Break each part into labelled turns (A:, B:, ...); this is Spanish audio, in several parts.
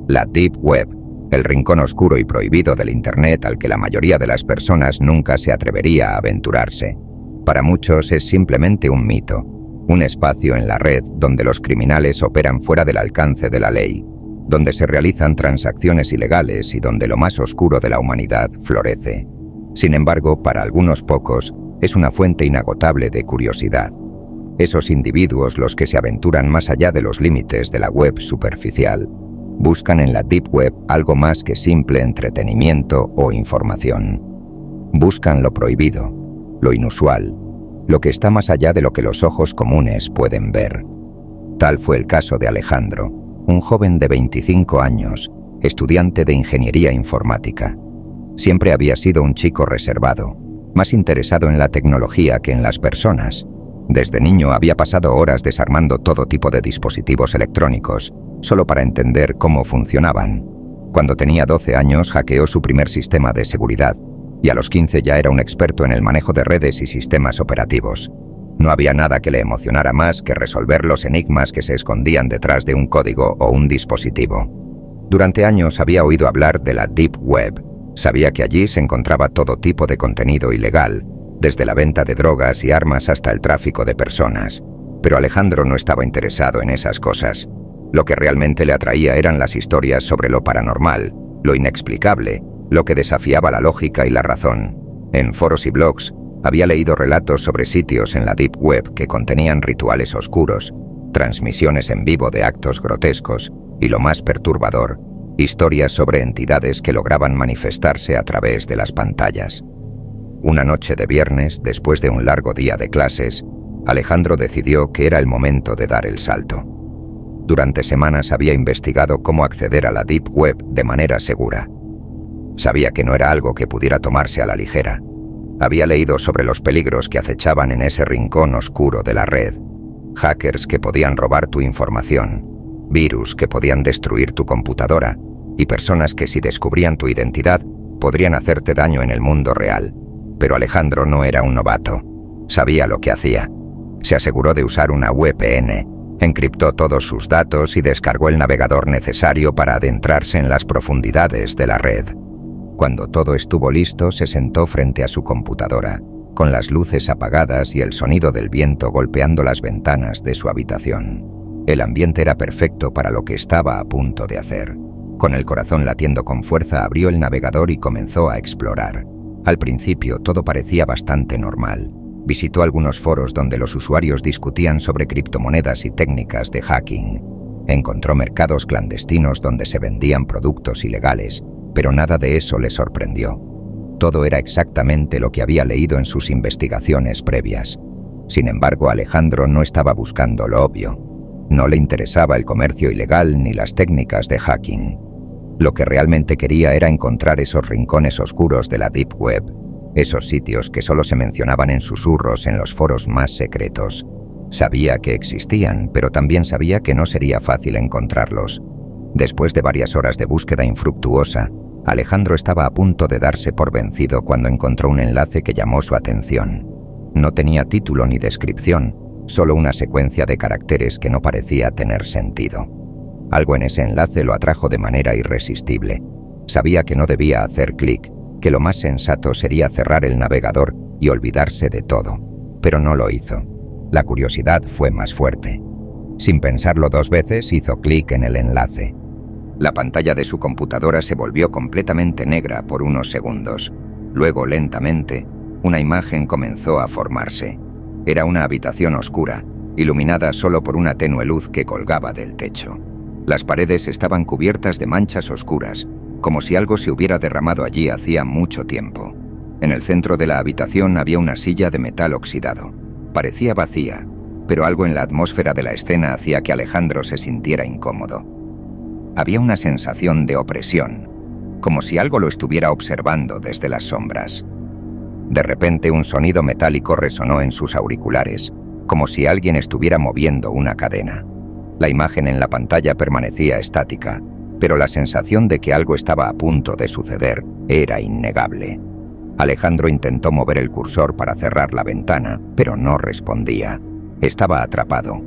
A: La Deep Web, el rincón oscuro y prohibido del Internet al que la mayoría de las personas nunca se atrevería a aventurarse. Para muchos es simplemente un mito, un espacio en la red donde los criminales operan fuera del alcance de la ley, donde se realizan transacciones ilegales y donde lo más oscuro de la humanidad florece. Sin embargo, para algunos pocos, es una fuente inagotable de curiosidad. Esos individuos, los que se aventuran más allá de los límites de la web superficial, buscan en la Deep Web algo más que simple entretenimiento o información. Buscan lo prohibido, lo inusual, lo que está más allá de lo que los ojos comunes pueden ver. Tal fue el caso de Alejandro, un joven de 25 años, estudiante de ingeniería informática. Siempre había sido un chico reservado, más interesado en la tecnología que en las personas. Desde niño había pasado horas desarmando todo tipo de dispositivos electrónicos, solo para entender cómo funcionaban. Cuando tenía 12 años hackeó su primer sistema de seguridad, y a los 15 ya era un experto en el manejo de redes y sistemas operativos. No había nada que le emocionara más que resolver los enigmas que se escondían detrás de un código o un dispositivo. Durante años había oído hablar de la Deep Web. Sabía que allí se encontraba todo tipo de contenido ilegal, desde la venta de drogas y armas hasta el tráfico de personas. Pero Alejandro no estaba interesado en esas cosas. Lo que realmente le atraía eran las historias sobre lo paranormal, lo inexplicable, lo que desafiaba la lógica y la razón. En foros y blogs, había leído relatos sobre sitios en la Deep Web que contenían rituales oscuros, transmisiones en vivo de actos grotescos y, lo más perturbador, historias sobre entidades que lograban manifestarse a través de las pantallas. Una noche de viernes, después de un largo día de clases, Alejandro decidió que era el momento de dar el salto. Durante semanas había investigado cómo acceder a la Deep Web de manera segura. Sabía que no era algo que pudiera tomarse a la ligera. Había leído sobre los peligros que acechaban en ese rincón oscuro de la red. Hackers que podían robar tu información, virus que podían destruir tu computadora y personas que, si descubrían tu identidad, podrían hacerte daño en el mundo real. Pero Alejandro no era un novato. Sabía lo que hacía. Se aseguró de usar una VPN, encriptó todos sus datos y descargó el navegador necesario para adentrarse en las profundidades de la red. Cuando todo estuvo listo, se sentó frente a su computadora, con las luces apagadas y el sonido del viento golpeando las ventanas de su habitación. El ambiente era perfecto para lo que estaba a punto de hacer. Con el corazón latiendo con fuerza, abrió el navegador y comenzó a explorar. Al principio todo parecía bastante normal. Visitó algunos foros donde los usuarios discutían sobre criptomonedas y técnicas de hacking. Encontró mercados clandestinos donde se vendían productos ilegales, pero nada de eso le sorprendió. Todo era exactamente lo que había leído en sus investigaciones previas. Sin embargo, Alejandro no estaba buscando lo obvio. No le interesaba el comercio ilegal ni las técnicas de hacking. Lo que realmente quería era encontrar esos rincones oscuros de la Deep Web, esos sitios que solo se mencionaban en susurros en los foros más secretos. Sabía que existían, pero también sabía que no sería fácil encontrarlos. Después de varias horas de búsqueda infructuosa, Alejandro estaba a punto de darse por vencido cuando encontró un enlace que llamó su atención. No tenía título ni descripción, solo una secuencia de caracteres que no parecía tener sentido. Algo en ese enlace lo atrajo de manera irresistible. Sabía que no debía hacer clic, que lo más sensato sería cerrar el navegador y olvidarse de todo, pero no lo hizo. La curiosidad fue más fuerte. Sin pensarlo dos veces, hizo clic en el enlace. La pantalla de su computadora se volvió completamente negra por unos segundos. Luego, lentamente, una imagen comenzó a formarse. Era una habitación oscura, iluminada solo por una tenue luz que colgaba del techo. Las paredes estaban cubiertas de manchas oscuras, como si algo se hubiera derramado allí hacía mucho tiempo. En el centro de la habitación había una silla de metal oxidado. Parecía vacía, pero algo en la atmósfera de la escena hacía que Alejandro se sintiera incómodo. Había una sensación de opresión, como si algo lo estuviera observando desde las sombras. De repente, un sonido metálico resonó en sus auriculares, como si alguien estuviera moviendo una cadena. La imagen en la pantalla permanecía estática, pero la sensación de que algo estaba a punto de suceder era innegable. Alejandro intentó mover el cursor para cerrar la ventana, pero no respondía. Estaba atrapado.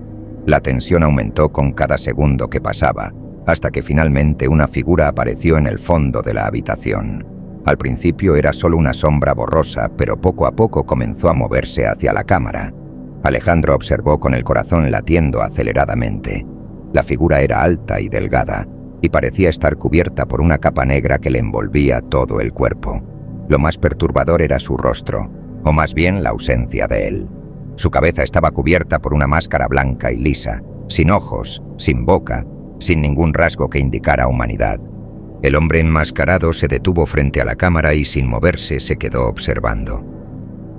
A: La tensión aumentó con cada segundo que pasaba, hasta que finalmente una figura apareció en el fondo de la habitación. Al principio era solo una sombra borrosa, pero poco a poco comenzó a moverse hacia la cámara. Alejandro observó con el corazón latiendo aceleradamente. La figura era alta y delgada, y parecía estar cubierta por una capa negra que le envolvía todo el cuerpo. Lo más perturbador era su rostro, o más bien la ausencia de él. Su cabeza estaba cubierta por una máscara blanca y lisa, sin ojos, sin boca, sin ningún rasgo que indicara humanidad. El hombre enmascarado se detuvo frente a la cámara y sin moverse se quedó observando.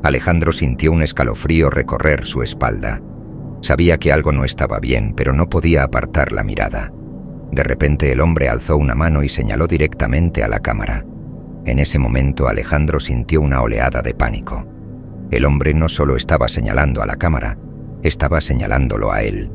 A: Alejandro sintió un escalofrío recorrer su espalda. Sabía que algo no estaba bien, pero no podía apartar la mirada. De repente el hombre alzó una mano y señaló directamente a la cámara. En ese momento Alejandro sintió una oleada de pánico. El hombre no solo estaba señalando a la cámara, estaba señalándolo a él.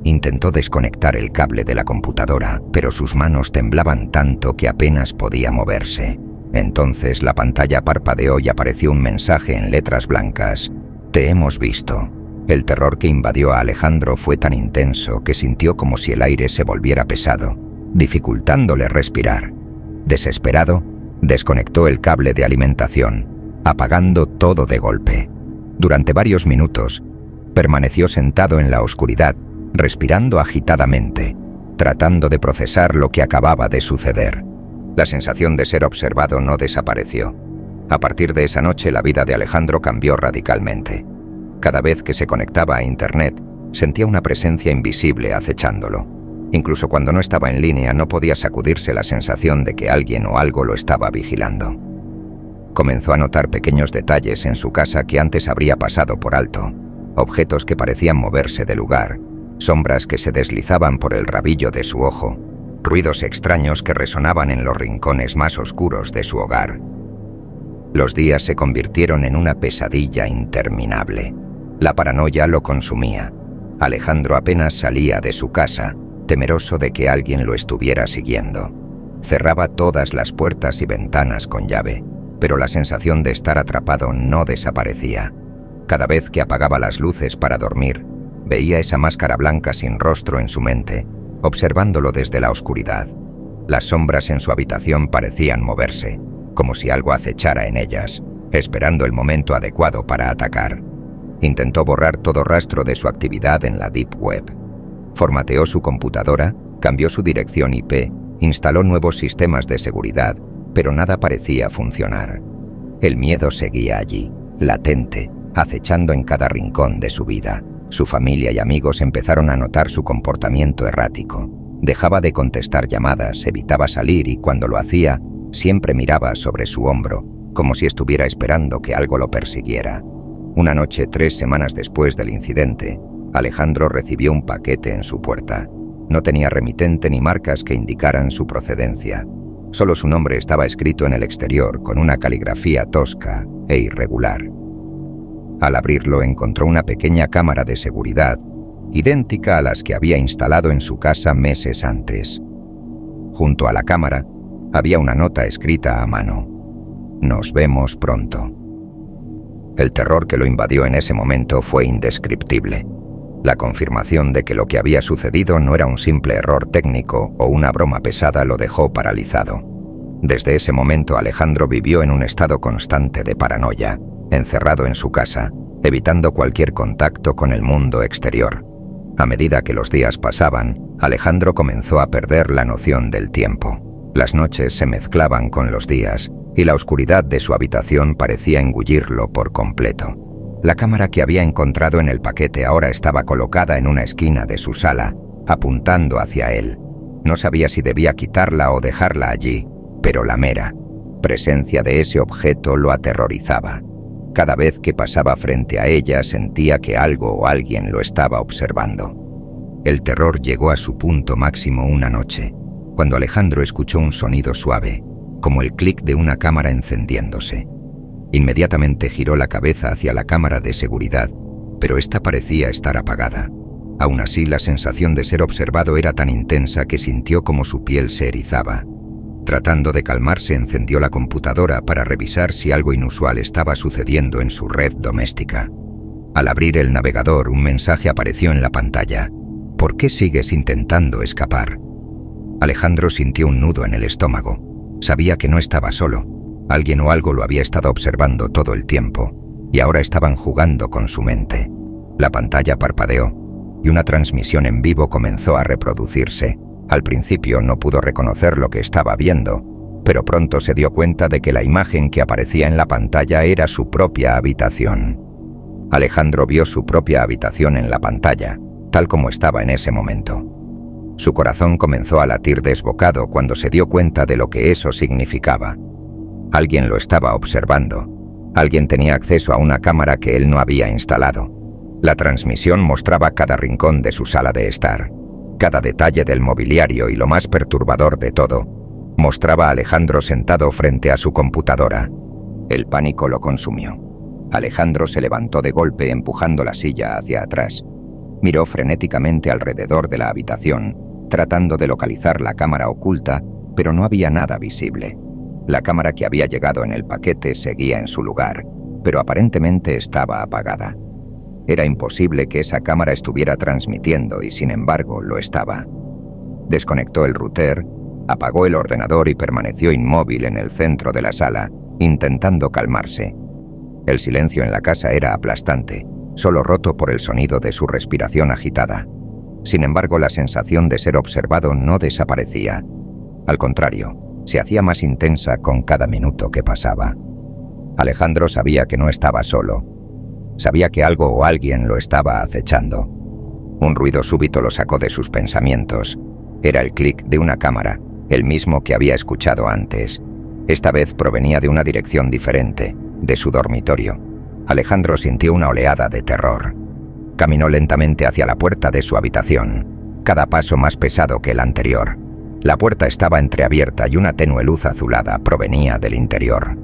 A: Intentó desconectar el cable de la computadora, pero sus manos temblaban tanto que apenas podía moverse. Entonces la pantalla parpadeó y apareció un mensaje en letras blancas. «Te hemos visto». El terror que invadió a Alejandro fue tan intenso que sintió como si el aire se volviera pesado, dificultándole respirar. Desesperado, desconectó el cable de alimentación, apagando todo de golpe. Durante varios minutos, permaneció sentado en la oscuridad, respirando agitadamente, tratando de procesar lo que acababa de suceder. La sensación de ser observado no desapareció. A partir de esa noche, la vida de Alejandro cambió radicalmente. Cada vez que se conectaba a Internet, sentía una presencia invisible acechándolo. Incluso cuando no estaba en línea, no podía sacudirse la sensación de que alguien o algo lo estaba vigilando. Comenzó a notar pequeños detalles en su casa que antes habría pasado por alto, objetos que parecían moverse de lugar, sombras que se deslizaban por el rabillo de su ojo, ruidos extraños que resonaban en los rincones más oscuros de su hogar. Los días se convirtieron en una pesadilla interminable. La paranoia lo consumía. Alejandro apenas salía de su casa, temeroso de que alguien lo estuviera siguiendo. Cerraba todas las puertas y ventanas con llave, pero la sensación de estar atrapado no desaparecía. Cada vez que apagaba las luces para dormir, veía esa máscara blanca sin rostro en su mente, observándolo desde la oscuridad. Las sombras en su habitación parecían moverse, como si algo acechara en ellas, esperando el momento adecuado para atacar. Intentó borrar todo rastro de su actividad en la Deep Web. Formateó su computadora, cambió su dirección IP, instaló nuevos sistemas de seguridad, pero nada parecía funcionar. El miedo seguía allí, latente, acechando en cada rincón de su vida. Su familia y amigos empezaron a notar su comportamiento errático. Dejaba de contestar llamadas, evitaba salir y cuando lo hacía, siempre miraba sobre su hombro, como si estuviera esperando que algo lo persiguiera. Una noche, 3 semanas después del incidente, Alejandro recibió un paquete en su puerta. No tenía remitente ni marcas que indicaran su procedencia. Solo su nombre estaba escrito en el exterior con una caligrafía tosca e irregular. Al abrirlo encontró una pequeña cámara de seguridad, idéntica a las que había instalado en su casa meses antes. Junto a la cámara había una nota escrita a mano. «Nos vemos pronto». El terror que lo invadió en ese momento fue indescriptible. La confirmación de que lo que había sucedido no era un simple error técnico o una broma pesada lo dejó paralizado. Desde ese momento Alejandro vivió en un estado constante de paranoia, encerrado en su casa, evitando cualquier contacto con el mundo exterior. A medida que los días pasaban, Alejandro comenzó a perder la noción del tiempo. Las noches se mezclaban con los días, y la oscuridad de su habitación parecía engullirlo por completo. La cámara que había encontrado en el paquete ahora estaba colocada en una esquina de su sala, apuntando hacia él. No sabía si debía quitarla o dejarla allí, pero la mera presencia de ese objeto lo aterrorizaba. Cada vez que pasaba frente a ella sentía que algo o alguien lo estaba observando. El terror llegó a su punto máximo una noche, cuando Alejandro escuchó un sonido suave, como el clic de una cámara encendiéndose. Inmediatamente giró la cabeza hacia la cámara de seguridad, pero esta parecía estar apagada. Aún así, la sensación de ser observado era tan intensa que sintió como su piel se erizaba. Tratando de calmarse, encendió la computadora para revisar si algo inusual estaba sucediendo en su red doméstica. Al abrir el navegador, un mensaje apareció en la pantalla. «¿Por qué sigues intentando escapar?». Alejandro sintió un nudo en el estómago. Sabía que no estaba solo. Alguien o algo lo había estado observando todo el tiempo, y ahora estaban jugando con su mente. La pantalla parpadeó, y una transmisión en vivo comenzó a reproducirse. Al principio no pudo reconocer lo que estaba viendo, pero pronto se dio cuenta de que la imagen que aparecía en la pantalla era su propia habitación. Alejandro vio su propia habitación en la pantalla, tal como estaba en ese momento. Su corazón comenzó a latir desbocado cuando se dio cuenta de lo que eso significaba. Alguien lo estaba observando. Alguien tenía acceso a una cámara que él no había instalado. La transmisión mostraba cada rincón de su sala de estar, cada detalle del mobiliario y lo más perturbador de todo, mostraba a Alejandro sentado frente a su computadora. El pánico lo consumió. Alejandro se levantó de golpe empujando la silla hacia atrás. Miró frenéticamente alrededor de la habitación, tratando de localizar la cámara oculta, pero no había nada visible. La cámara que había llegado en el paquete seguía en su lugar, pero aparentemente estaba apagada. Era imposible que esa cámara estuviera transmitiendo y sin embargo lo estaba. Desconectó el router, apagó el ordenador y permaneció inmóvil en el centro de la sala, intentando calmarse. El silencio en la casa era aplastante, solo roto por el sonido de su respiración agitada. Sin embargo, la sensación de ser observado no desaparecía. Al contrario, se hacía más intensa con cada minuto que pasaba. Alejandro sabía que no estaba solo. Sabía que algo o alguien lo estaba acechando. Un ruido súbito lo sacó de sus pensamientos. Era el clic de una cámara, el mismo que había escuchado antes. Esta vez provenía de una dirección diferente, de su dormitorio. Alejandro sintió una oleada de terror. Caminó lentamente hacia la puerta de su habitación, cada paso más pesado que el anterior. La puerta estaba entreabierta y una tenue luz azulada provenía del interior.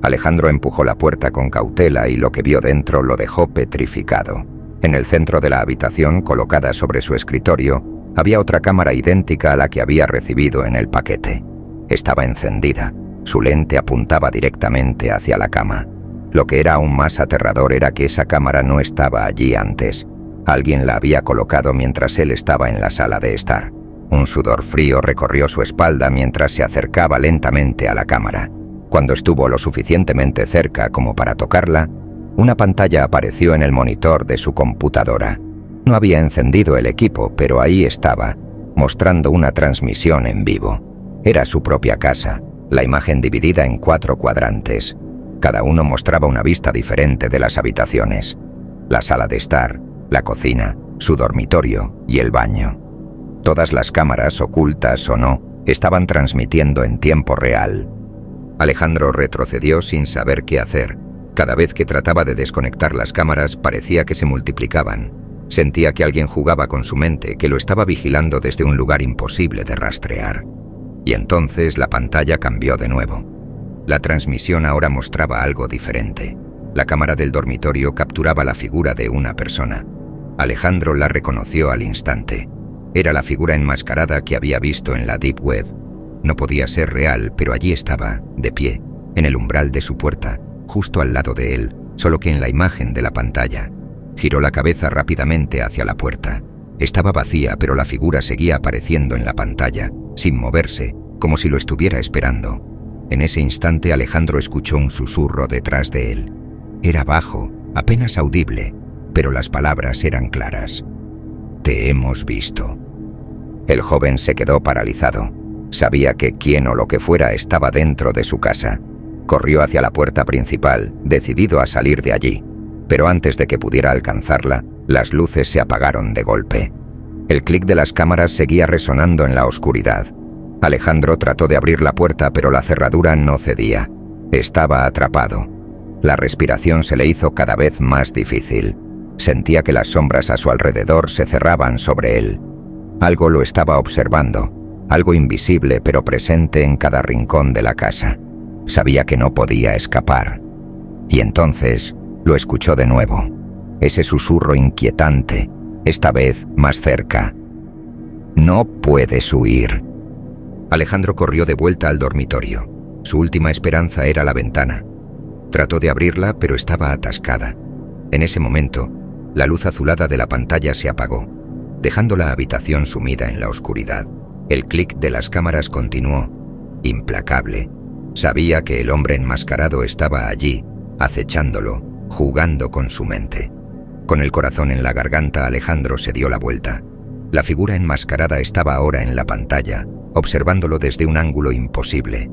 A: Alejandro empujó la puerta con cautela y lo que vio dentro lo dejó petrificado. En el centro de la habitación, colocada sobre su escritorio, había otra cámara idéntica a la que había recibido en el paquete. Estaba encendida. Su lente apuntaba directamente hacia la cama. Lo que era aún más aterrador era que esa cámara no estaba allí antes. Alguien la había colocado mientras él estaba en la sala de estar. Un sudor frío recorrió su espalda mientras se acercaba lentamente a la cámara. Cuando estuvo lo suficientemente cerca como para tocarla, una pantalla apareció en el monitor de su computadora. No había encendido el equipo, pero ahí estaba, mostrando una transmisión en vivo. Era su propia casa, la imagen dividida en 4 cuadrantes. Cada uno mostraba una vista diferente de las habitaciones. La sala de estar, la cocina, su dormitorio y el baño. Todas las cámaras, ocultas o no, estaban transmitiendo en tiempo real. Alejandro retrocedió sin saber qué hacer. Cada vez que trataba de desconectar las cámaras parecía que se multiplicaban. Sentía que alguien jugaba con su mente, que lo estaba vigilando desde un lugar imposible de rastrear. Y entonces la pantalla cambió de nuevo. La transmisión ahora mostraba algo diferente. La cámara del dormitorio capturaba la figura de una persona. Alejandro la reconoció al instante. Era la figura enmascarada que había visto en la Deep Web. No podía ser real, pero allí estaba, de pie, en el umbral de su puerta, justo al lado de él, solo que en la imagen de la pantalla. Giró la cabeza rápidamente hacia la puerta. Estaba vacía, pero la figura seguía apareciendo en la pantalla, sin moverse, como si lo estuviera esperando. En ese instante Alejandro escuchó un susurro detrás de él. Era bajo, apenas audible, pero las palabras eran claras. «Te hemos visto». El joven se quedó paralizado. Sabía que quien o lo que fuera estaba dentro de su casa. Corrió hacia la puerta principal, decidido a salir de allí. Pero antes de que pudiera alcanzarla, las luces se apagaron de golpe. El clic de las cámaras seguía resonando en la oscuridad. Alejandro trató de abrir la puerta, pero la cerradura no cedía. Estaba atrapado. La respiración se le hizo cada vez más difícil. Sentía que las sombras a su alrededor se cerraban sobre él. Algo lo estaba observando, algo invisible pero presente en cada rincón de la casa. Sabía que no podía escapar. Y entonces lo escuchó de nuevo. Ese susurro inquietante, esta vez más cerca. «No puedes huir». Alejandro corrió de vuelta al dormitorio. Su última esperanza era la ventana. Trató de abrirla, pero estaba atascada. En ese momento, la luz azulada de la pantalla se apagó, dejando la habitación sumida en la oscuridad. El clic de las cámaras continuó, implacable. Sabía que el hombre enmascarado estaba allí, acechándolo, jugando con su mente. Con el corazón en la garganta, Alejandro se dio la vuelta. La figura enmascarada estaba ahora en la pantalla, observándolo desde un ángulo imposible.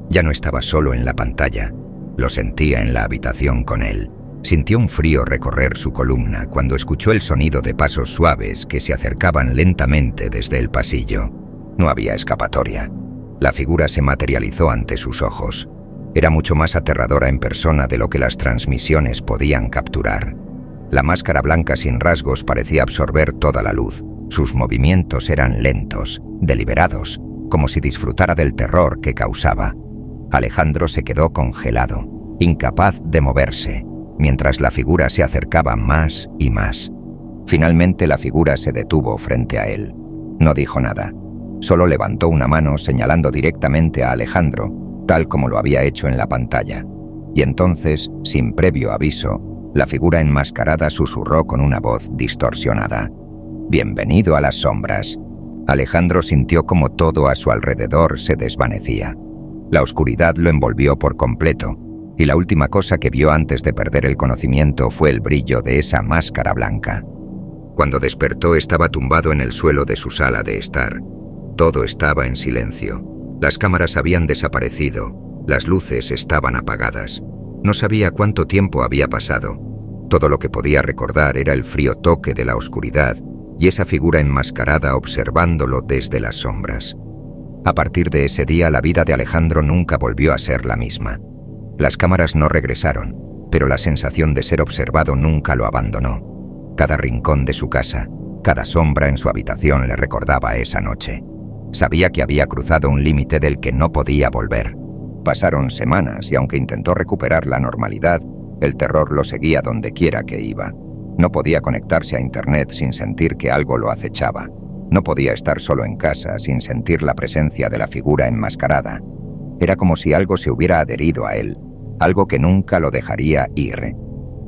A: Ya no estaba solo en la pantalla, lo sentía en la habitación con él. Sintió un frío recorrer su columna cuando escuchó el sonido de pasos suaves que se acercaban lentamente desde el pasillo. No había escapatoria. La figura se materializó ante sus ojos. Era mucho más aterradora en persona de lo que las transmisiones podían capturar. La máscara blanca sin rasgos parecía absorber toda la luz. Sus movimientos eran lentos, deliberados, como si disfrutara del terror que causaba. Alejandro se quedó congelado, incapaz de moverse, mientras la figura se acercaba más y más. Finalmente la figura se detuvo frente a él. No dijo nada. Solo levantó una mano señalando directamente a Alejandro, tal como lo había hecho en la pantalla. Y entonces, sin previo aviso, la figura enmascarada susurró con una voz distorsionada: «Bienvenido a las sombras». Alejandro sintió como todo a su alrededor se desvanecía. La oscuridad lo envolvió por completo, y la última cosa que vio antes de perder el conocimiento fue el brillo de esa máscara blanca. Cuando despertó estaba tumbado en el suelo de su sala de estar. Todo estaba en silencio. Las cámaras habían desaparecido, las luces estaban apagadas. No sabía cuánto tiempo había pasado. Todo lo que podía recordar era el frío toque de la oscuridad y esa figura enmascarada observándolo desde las sombras. A partir de ese día, la vida de Alejandro nunca volvió a ser la misma. Las cámaras no regresaron, pero la sensación de ser observado nunca lo abandonó. Cada rincón de su casa, cada sombra en su habitación le recordaba esa noche. Sabía que había cruzado un límite del que no podía volver. Pasaron semanas y aunque intentó recuperar la normalidad, el terror lo seguía donde quiera que iba. No podía conectarse a Internet sin sentir que algo lo acechaba. No podía estar solo en casa sin sentir la presencia de la figura enmascarada. Era como si algo se hubiera adherido a él, algo que nunca lo dejaría ir.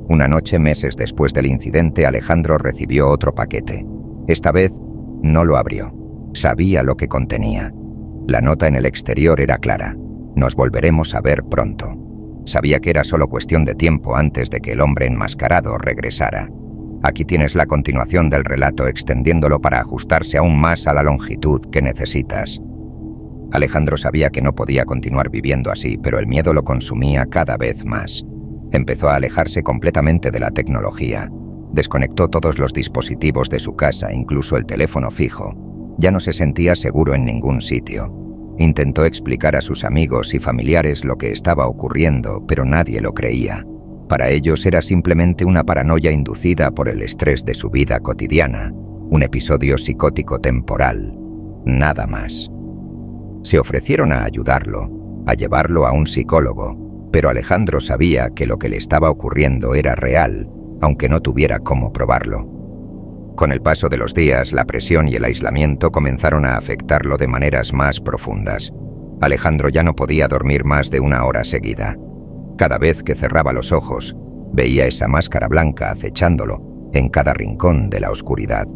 A: Una noche, meses después del incidente, Alejandro recibió otro paquete. Esta vez no lo abrió. Sabía lo que contenía. La nota en el exterior era clara: «Nos volveremos a ver pronto». Sabía que era solo cuestión de tiempo antes de que el hombre enmascarado regresara. Aquí tienes la continuación del relato, extendiéndolo para ajustarse aún más a la longitud que necesitas. Alejandro sabía que no podía continuar viviendo así, pero el miedo lo consumía cada vez más. Empezó a alejarse completamente de la tecnología. Desconectó todos los dispositivos de su casa, incluso el teléfono fijo. Ya no se sentía seguro en ningún sitio. Intentó explicar a sus amigos y familiares lo que estaba ocurriendo, pero nadie lo creía. Para ellos era simplemente una paranoia inducida por el estrés de su vida cotidiana, un episodio psicótico temporal, nada más. Se ofrecieron a ayudarlo, a llevarlo a un psicólogo, pero Alejandro sabía que lo que le estaba ocurriendo era real, aunque no tuviera cómo probarlo. Con el paso de los días, la presión y el aislamiento comenzaron a afectarlo de maneras más profundas. Alejandro ya no podía dormir más de 1 hora seguida. Cada vez que cerraba los ojos, veía esa máscara blanca acechándolo en cada rincón de la oscuridad.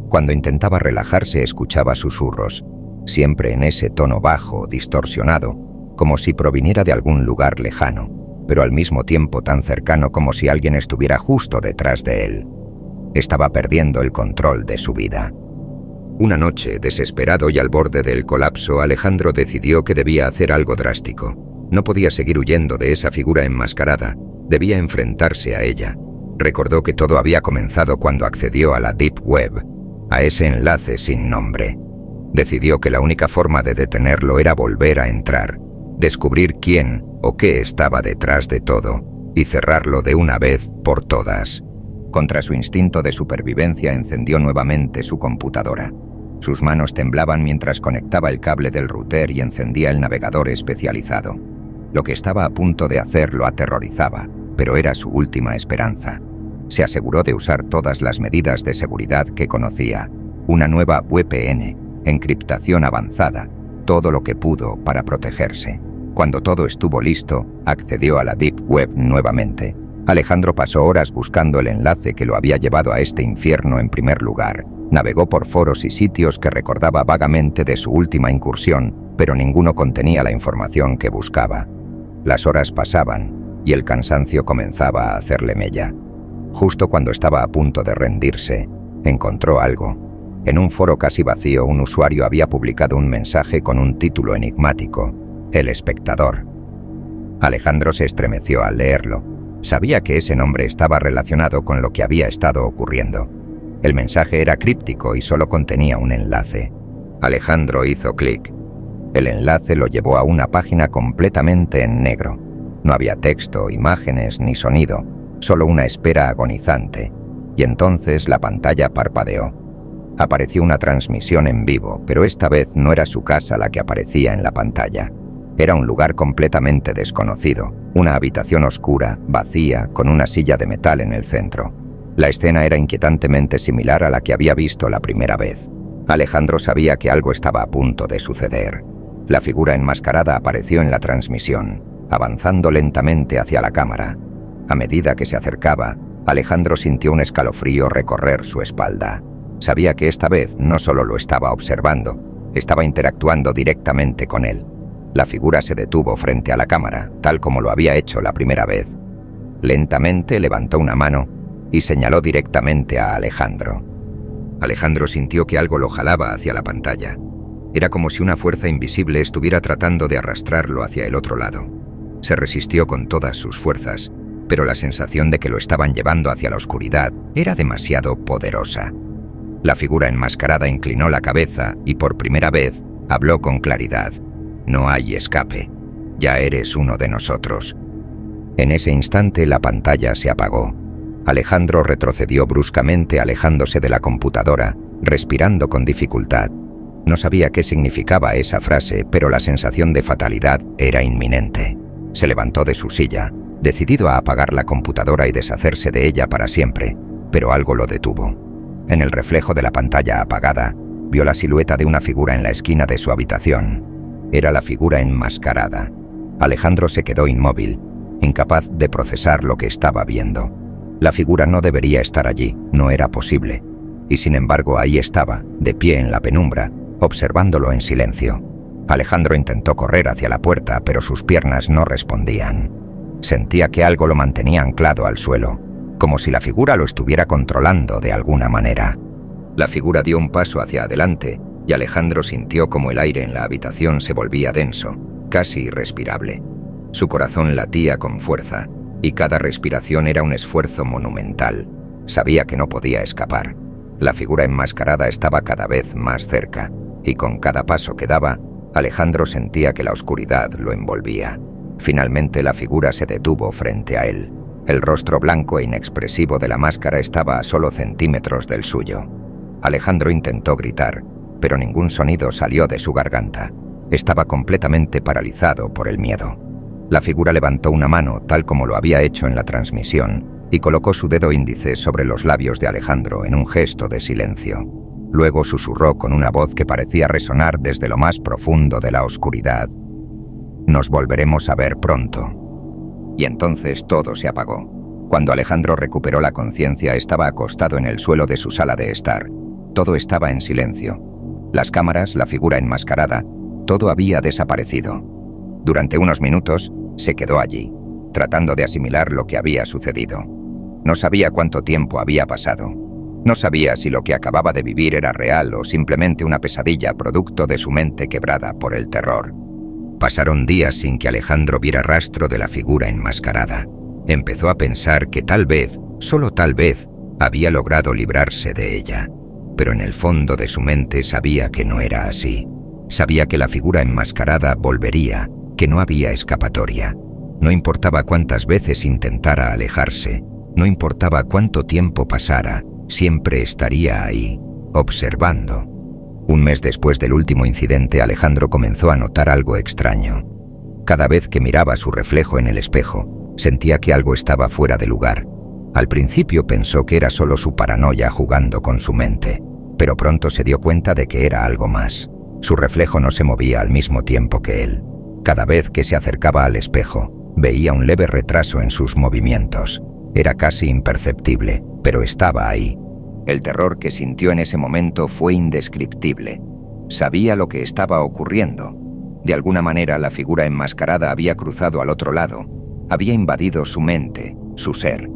A: Cuando intentaba relajarse, escuchaba susurros, siempre en ese tono bajo, distorsionado, como si proviniera de algún lugar lejano, pero al mismo tiempo tan cercano como si alguien estuviera justo detrás de él. Estaba perdiendo el control de su vida. Una noche, desesperado y al borde del colapso, Alejandro decidió que debía hacer algo drástico. No podía seguir huyendo de esa figura enmascarada, debía enfrentarse a ella. Recordó que todo había comenzado cuando accedió a la Deep Web, a ese enlace sin nombre. Decidió que la única forma de detenerlo era volver a entrar, descubrir quién o qué estaba detrás de todo, y cerrarlo de una vez por todas. Contra su instinto de supervivencia, encendió nuevamente su computadora. Sus manos temblaban mientras conectaba el cable del router y encendía el navegador especializado. Lo que estaba a punto de hacer lo aterrorizaba, pero era su última esperanza. Se aseguró de usar todas las medidas de seguridad que conocía, una nueva VPN, encriptación avanzada, todo lo que pudo para protegerse. Cuando todo estuvo listo, accedió a la Deep Web nuevamente. Alejandro pasó horas buscando el enlace que lo había llevado a este infierno en primer lugar. Navegó por foros y sitios que recordaba vagamente de su última incursión, pero ninguno contenía la información que buscaba. Las horas pasaban y el cansancio comenzaba a hacerle mella. Justo cuando estaba a punto de rendirse, encontró algo. En un foro casi vacío, un usuario había publicado un mensaje con un título enigmático: El espectador. Alejandro se estremeció al leerlo. Sabía que ese nombre estaba relacionado con lo que había estado ocurriendo. El mensaje era críptico y solo contenía un enlace. Alejandro hizo clic. El enlace lo llevó a una página completamente en negro. No había texto, imágenes ni sonido, solo una espera agonizante. Y entonces la pantalla parpadeó. Apareció una transmisión en vivo, pero esta vez no era su casa la que aparecía en la pantalla. Era un lugar completamente desconocido, una habitación oscura, vacía, con una silla de metal en el centro. La escena era inquietantemente similar a la que había visto la primera vez. Alejandro sabía que algo estaba a punto de suceder. La figura enmascarada apareció en la transmisión, avanzando lentamente hacia la cámara. A medida que se acercaba, Alejandro sintió un escalofrío recorrer su espalda. Sabía que esta vez no solo lo estaba observando, estaba interactuando directamente con él. La figura se detuvo frente a la cámara, tal como lo había hecho la primera vez. Lentamente levantó una mano y señaló directamente a Alejandro. Alejandro sintió que algo lo jalaba hacia la pantalla. Era como si una fuerza invisible estuviera tratando de arrastrarlo hacia el otro lado. Se resistió con todas sus fuerzas, pero la sensación de que lo estaban llevando hacia la oscuridad era demasiado poderosa. La figura enmascarada inclinó la cabeza y por primera vez habló con claridad. No hay escape. Ya eres uno de nosotros. En ese instante la pantalla se apagó. Alejandro retrocedió bruscamente alejándose de la computadora, respirando con dificultad. No sabía qué significaba esa frase, pero la sensación de fatalidad era inminente. Se levantó de su silla, decidido a apagar la computadora y deshacerse de ella para siempre, pero algo lo detuvo. En el reflejo de la pantalla apagada, vio la silueta de una figura en la esquina de su habitación. Era la figura enmascarada. Alejandro se quedó inmóvil, incapaz de procesar lo que estaba viendo. La figura no debería estar allí, no era posible. Y sin embargo ahí estaba, de pie en la penumbra, observándolo en silencio. Alejandro intentó correr hacia la puerta, pero sus piernas no respondían. Sentía que algo lo mantenía anclado al suelo, como si la figura lo estuviera controlando de alguna manera. La figura dio un paso hacia adelante, y Alejandro sintió como el aire en la habitación se volvía denso, casi irrespirable. Su corazón latía con fuerza, y cada respiración era un esfuerzo monumental. Sabía que no podía escapar. La figura enmascarada estaba cada vez más cerca, y con cada paso que daba, Alejandro sentía que la oscuridad lo envolvía. Finalmente la figura se detuvo frente a él. El rostro blanco e inexpresivo de la máscara estaba a solo centímetros del suyo. Alejandro intentó gritar, pero ningún sonido salió de su garganta. Estaba completamente paralizado por el miedo. La figura levantó una mano, tal como lo había hecho en la transmisión, y colocó su dedo índice sobre los labios de Alejandro en un gesto de silencio. Luego susurró con una voz que parecía resonar desde lo más profundo de la oscuridad: «Nos volveremos a ver pronto». Y entonces todo se apagó. Cuando Alejandro recuperó la conciencia, estaba acostado en el suelo de su sala de estar. Todo estaba en silencio. Las cámaras, la figura enmascarada, todo había desaparecido. Durante unos minutos se quedó allí, tratando de asimilar lo que había sucedido. No sabía cuánto tiempo había pasado. No sabía si lo que acababa de vivir era real o simplemente una pesadilla producto de su mente quebrada por el terror. Pasaron días sin que Alejandro viera rastro de la figura enmascarada. Empezó a pensar que tal vez, solo tal vez, había logrado librarse de ella. Pero en el fondo de su mente sabía que no era así. Sabía que la figura enmascarada volvería, que no había escapatoria. No importaba cuántas veces intentara alejarse, no importaba cuánto tiempo pasara, siempre estaría ahí, observando. Un mes después del último incidente, Alejandro comenzó a notar algo extraño. Cada vez que miraba su reflejo en el espejo, sentía que algo estaba fuera de lugar. Al principio pensó que era solo su paranoia jugando con su mente, pero pronto se dio cuenta de que era algo más. Su reflejo no se movía al mismo tiempo que él. Cada vez que se acercaba al espejo, veía un leve retraso en sus movimientos. Era casi imperceptible, pero estaba ahí. El terror que sintió en ese momento fue indescriptible. Sabía lo que estaba ocurriendo. De alguna manera la figura enmascarada había cruzado al otro lado, había invadido su mente, su ser.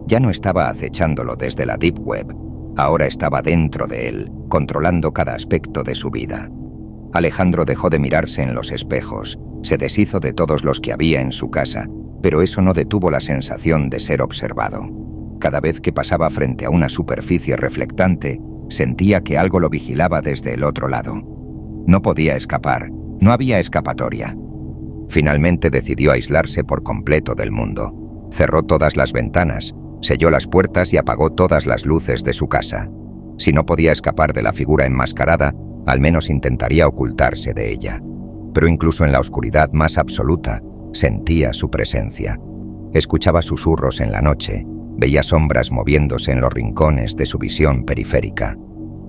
A: Ya no estaba acechándolo desde la Deep Web, ahora estaba dentro de él, controlando cada aspecto de su vida. Alejandro dejó de mirarse en los espejos, se deshizo de todos los que había en su casa, pero eso no detuvo la sensación de ser observado. Cada vez que pasaba frente a una superficie reflectante, sentía que algo lo vigilaba desde el otro lado. No podía escapar, no había escapatoria. Finalmente decidió aislarse por completo del mundo. Cerró todas las ventanas, selló las puertas y apagó todas las luces de su casa. Si no podía escapar de la figura enmascarada, al menos intentaría ocultarse de ella. Pero incluso en la oscuridad más absoluta, sentía su presencia. Escuchaba susurros en la noche, veía sombras moviéndose en los rincones de su visión periférica.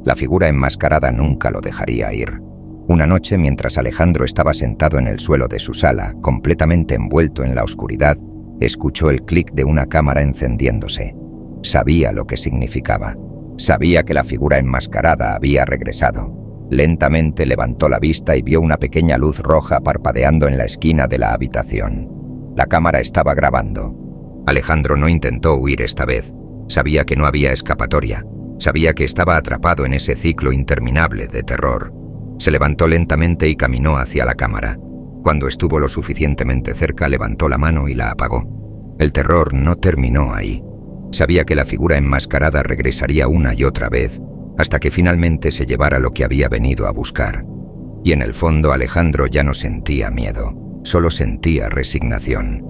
A: La figura enmascarada nunca lo dejaría ir. Una noche, mientras Alejandro estaba sentado en el suelo de su sala, completamente envuelto en la oscuridad, escuchó el clic de una cámara encendiéndose. Sabía lo que significaba. Sabía que la figura enmascarada había regresado. Lentamente levantó la vista y vio una pequeña luz roja parpadeando en la esquina de la habitación. La cámara estaba grabando. Alejandro no intentó huir esta vez. Sabía que no había escapatoria. Sabía que estaba atrapado en ese ciclo interminable de terror. Se levantó lentamente y caminó hacia la cámara. Cuando estuvo lo suficientemente cerca, levantó la mano y la apagó. El terror no terminó ahí. Sabía que la figura enmascarada regresaría una y otra vez, hasta que finalmente se llevara lo que había venido a buscar. Y en el fondo Alejandro ya no sentía miedo, solo sentía resignación.